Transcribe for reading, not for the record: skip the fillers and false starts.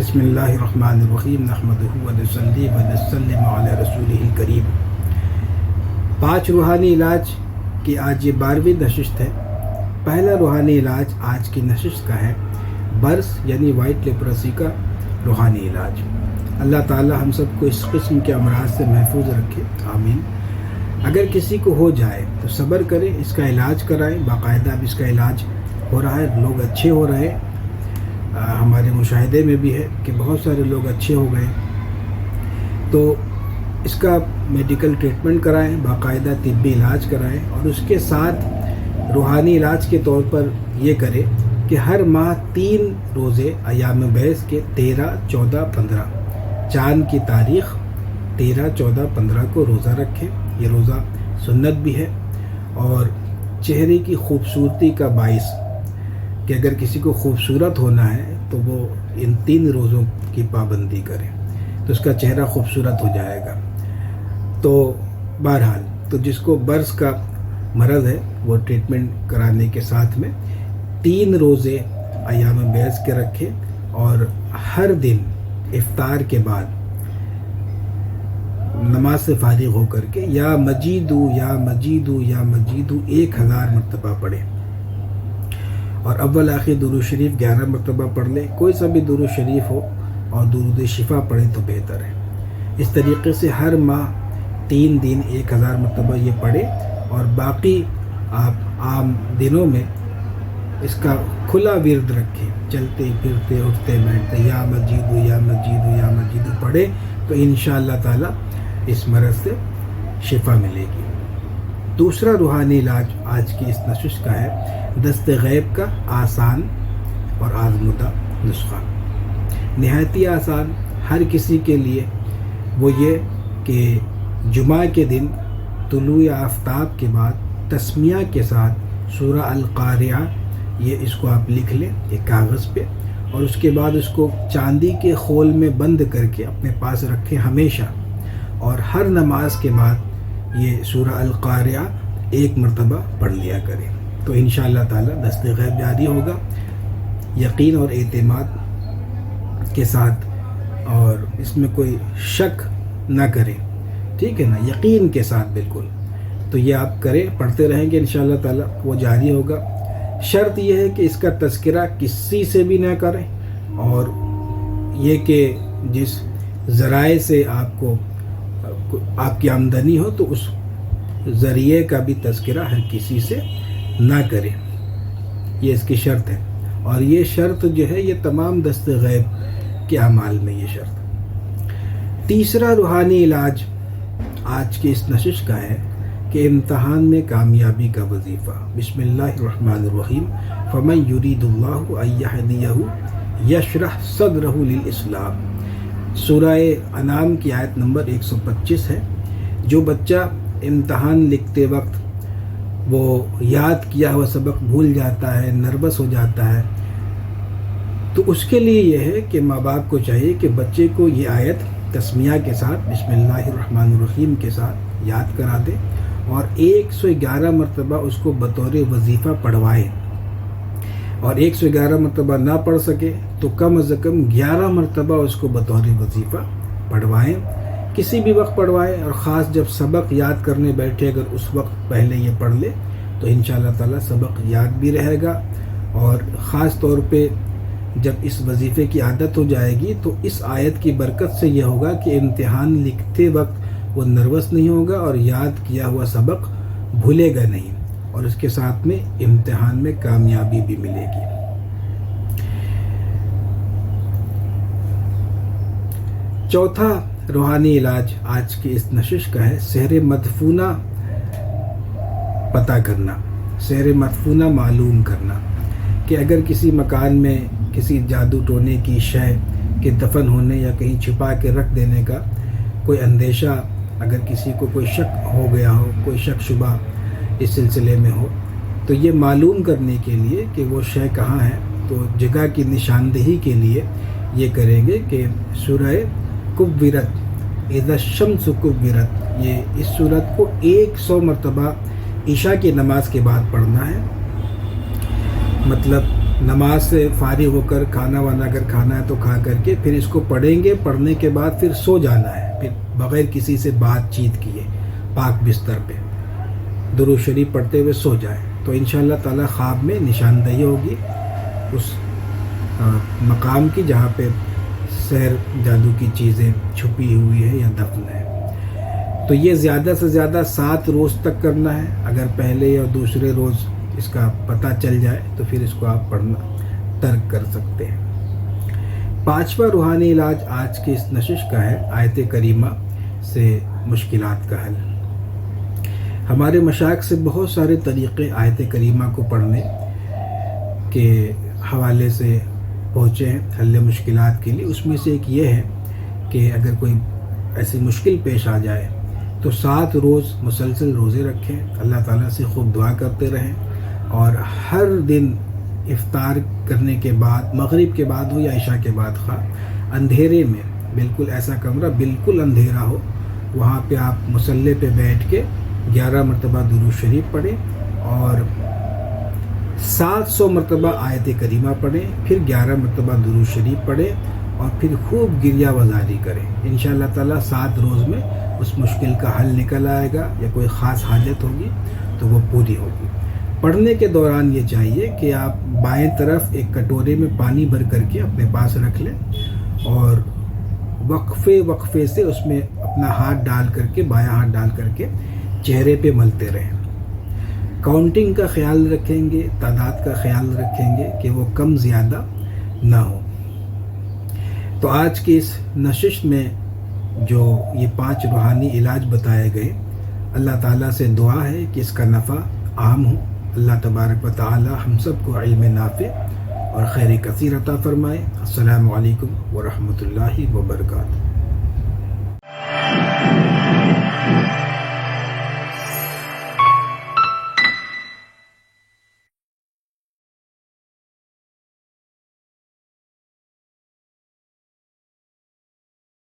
بسم اللہ الرحمن الرحیم نحمدہ ونصلی ونسلم علی رسولہ الکریم۔ 5 روحانی علاج کی آج یہ 12ویں نشست ہے۔ پہلا روحانی علاج آج کی نشست کا ہے برس یعنی وائٹ لیپرسی کا روحانی علاج۔ اللہ تعالی ہم سب کو اس قسم کے امراض سے محفوظ رکھے، آمین۔ اگر کسی کو ہو جائے تو صبر کریں، اس کا علاج کرائیں، باقاعدہ اب اس کا علاج ہو رہا ہے، لوگ اچھے ہو رہے ہیں۔ ہمارے مشاہدے میں بھی ہے کہ بہت سارے لوگ اچھے ہو گئے، تو اس کا میڈیکل ٹریٹمنٹ کرائیں، باقاعدہ طبی علاج کرائیں، اور اس کے ساتھ روحانی علاج کے طور پر یہ کریں کہ ہر ماہ 3 روزے ایام بیض کے 13، 14، 15 چاند کی تاریخ 13، 14، 15 کو روزہ رکھیں۔ یہ روزہ سنت بھی ہے اور چہرے کی خوبصورتی کا باعث کہ اگر کسی کو خوبصورت ہونا ہے تو وہ ان 3 روزوں کی پابندی کرے تو اس کا چہرہ خوبصورت ہو جائے گا۔ تو بہرحال تو جس کو برس کا مرض ہے وہ ٹریٹمنٹ کرانے کے ساتھ میں 3 روزے ایام بیض کے رکھے، اور ہر دن افطار کے بعد نماز سے فارغ ہو کر کے یا مجیدو یا مجیدو یا مجیدو 1000 مرتبہ پڑھے، اور اول آخر درود شریف 11 مرتبہ پڑھ لیں۔ کوئی سا بھی درود شریف ہو اور درود شفا پڑھیں تو بہتر ہے۔ اس طریقے سے ہر ماہ 3 دن 1000 مرتبہ یہ پڑھیں، اور باقی آپ عام دنوں میں اس کا کھلا ورد رکھیں، چلتے پھرتے اٹھتے بیٹھتے یا مجیدو یا مجیدو یا مجیدو پڑھیں تو انشاءاللہ تعالی اس مرض سے شفا ملے گی۔ دوسرا روحانی علاج آج کی اس نشست کا ہے دست غیب کا آسان اور آزمودہ نسخہ، نہایت ہی آسان ہر کسی کے لیے۔ وہ یہ کہ جمعہ کے دن طلوع آفتاب کے بعد تسمیہ کے ساتھ سورہ القاریہ، یہ اس کو آپ لکھ لیں ایک کاغذ پہ، اور اس کے بعد اس کو چاندی کے خول میں بند کر کے اپنے پاس رکھیں ہمیشہ، اور ہر نماز کے بعد یہ سورہ القاریہ 1 مرتبہ پڑھ لیا کریں تو انشاءاللہ تعالی دست غیب جاری ہوگا، یقین اور اعتماد کے ساتھ، اور اس میں کوئی شک نہ کریں، ٹھیک ہے نا، یقین کے ساتھ بالکل۔ تو یہ آپ کریں، پڑھتے رہیں گے انشاءاللہ تعالی وہ جاری ہوگا۔ شرط یہ ہے کہ اس کا تذکرہ کسی سے بھی نہ کریں، اور یہ کہ جس ذرائع سے آپ کی آمدنی ہو تو اس ذریعے کا بھی تذکرہ ہر کسی سے نہ کریں، یہ اس کی شرط ہے۔ اور یہ شرط جو ہے یہ تمام دست غیب کے اعمال میں یہ شرط۔ تیسرا روحانی علاج آج کی اس نشست کا ہے کہ امتحان میں کامیابی کا وظیفہ۔ بسم اللہ الرحمن الرحیم، فمن یرید اللہ ان یہدیہ یشرح صدرہ للاسلام۔ سورہ انعام کی آیت نمبر 125 ہے۔ جو بچہ امتحان لکھتے وقت وہ یاد کیا ہوا سبق بھول جاتا ہے، نروس ہو جاتا ہے، تو اس کے لیے یہ ہے کہ ماں باپ کو چاہیے کہ بچے کو یہ آیت تسمیہ کے ساتھ بسم اللہ الرحمن الرحیم کے ساتھ یاد کرا دے، اور 111 مرتبہ اس کو بطور وظیفہ پڑھوائے، اور 111 مرتبہ نہ پڑھ سکے تو کم از کم 11 مرتبہ اس کو بطور وظیفہ پڑھوائیں، کسی بھی وقت پڑھوائیں، اور خاص جب سبق یاد کرنے بیٹھے اگر اس وقت پہلے یہ پڑھ لے تو انشاءاللہ تعالی سبق یاد بھی رہے گا، اور خاص طور پہ جب اس وظیفے کی عادت ہو جائے گی تو اس آیت کی برکت سے یہ ہوگا کہ امتحان لکھتے وقت وہ نروس نہیں ہوگا، اور یاد کیا ہوا سبق بھولے گا نہیں، اور اس کے ساتھ میں امتحان میں کامیابی بھی ملے گی۔ چوتھا روحانی علاج آج کی اس نشست کا ہے سحر مدفونہ پتہ کرنا، سحر مدفونہ معلوم کرنا، کہ اگر کسی مکان میں کسی جادو ٹونے کی شے کے دفن ہونے یا کہیں چھپا کے رکھ دینے کا کوئی اندیشہ، اگر کسی کو کوئی شک ہو گیا ہو، کوئی شک شبہ اس سلسلے میں ہو، تو یہ معلوم کرنے کے لیے کہ وہ شے کہاں ہے، تو جگہ کی نشاندہی کے لیے یہ کریں گے کہ سورہ کبرت، اذا الشمس کبرت، یہ اس سورت کو 100 مرتبہ عشاء کی نماز کے بعد پڑھنا ہے، مطلب نماز سے فارغ ہو کر کھانا وانا اگر کھانا ہے تو کھا کر کے پھر اس کو پڑھیں گے، پڑھنے کے بعد پھر سو جانا ہے، پھر بغیر کسی سے بات چیت کیے پاک بستر پہ درود شریف پڑھتے ہوئے سو جائیں، تو انشاءاللہ تعالی خواب میں نشاندہی ہوگی اس مقام کی جہاں پہ سحر جادو کی چیزیں چھپی ہوئی ہے یا دفن ہے۔ تو یہ زیادہ سے زیادہ 7 روز تک کرنا ہے، اگر پہلے یا دوسرے روز اس کا پتہ چل جائے تو پھر اس کو آپ پڑھنا ترک کر سکتے ہیں۔ 5واں روحانی علاج آج کی اس نشست کا ہے آیت کریمہ سے مشکلات کا حل۔ ہمارے مشائخ سے بہت سارے طریقے آیت کریمہ کو پڑھنے کے حوالے سے پہنچے ہیں حل مشکلات کے لیے۔ اس میں سے ایک یہ ہے کہ اگر کوئی ایسی مشکل پیش آ جائے تو 7 روز مسلسل روزے رکھیں، اللہ تعالیٰ سے خوب دعا کرتے رہیں، اور ہر دن افطار کرنے کے بعد، مغرب کے بعد ہو یا عشاء کے بعد، خواہ اندھیرے میں، بالکل ایسا کمرہ بالکل اندھیرا ہو، وہاں پہ آپ مصلی پہ بیٹھ کے 11 مرتبہ درود شریف پڑھیں اور 700 مرتبہ آیت کریمہ پڑھیں، پھر 11 مرتبہ درود شریف پڑھیں اور پھر خوب گریہ وزاری کریں۔ انشاءاللہ تعالیٰ 7 روز میں اس مشکل کا حل نکل آئے گا، یا کوئی خاص حاجت ہوگی تو وہ پوری ہوگی۔ پڑھنے کے دوران یہ چاہیے کہ آپ بائیں طرف ایک کٹورے میں پانی بھر کر کے اپنے پاس رکھ لیں اور وقفے سے اس میں اپنا ہاتھ ڈال کر کے، بایاں ہاتھ ڈال کر کے چہرے پہ ملتے رہیں۔ کاؤنٹنگ کا خیال رکھیں گے، تعداد کا خیال رکھیں گے کہ وہ کم زیادہ نہ ہو۔ تو آج کی اس نشست میں جو یہ 5 روحانی علاج بتائے گئے، اللہ تعالیٰ سے دعا ہے کہ اس کا نفع عام ہو۔ اللہ تبارک و تعالی ہم سب کو علم نافع اور خیر کثیر عطا فرمائے۔ السلام علیکم ورحمۃ اللہ وبرکاتہ۔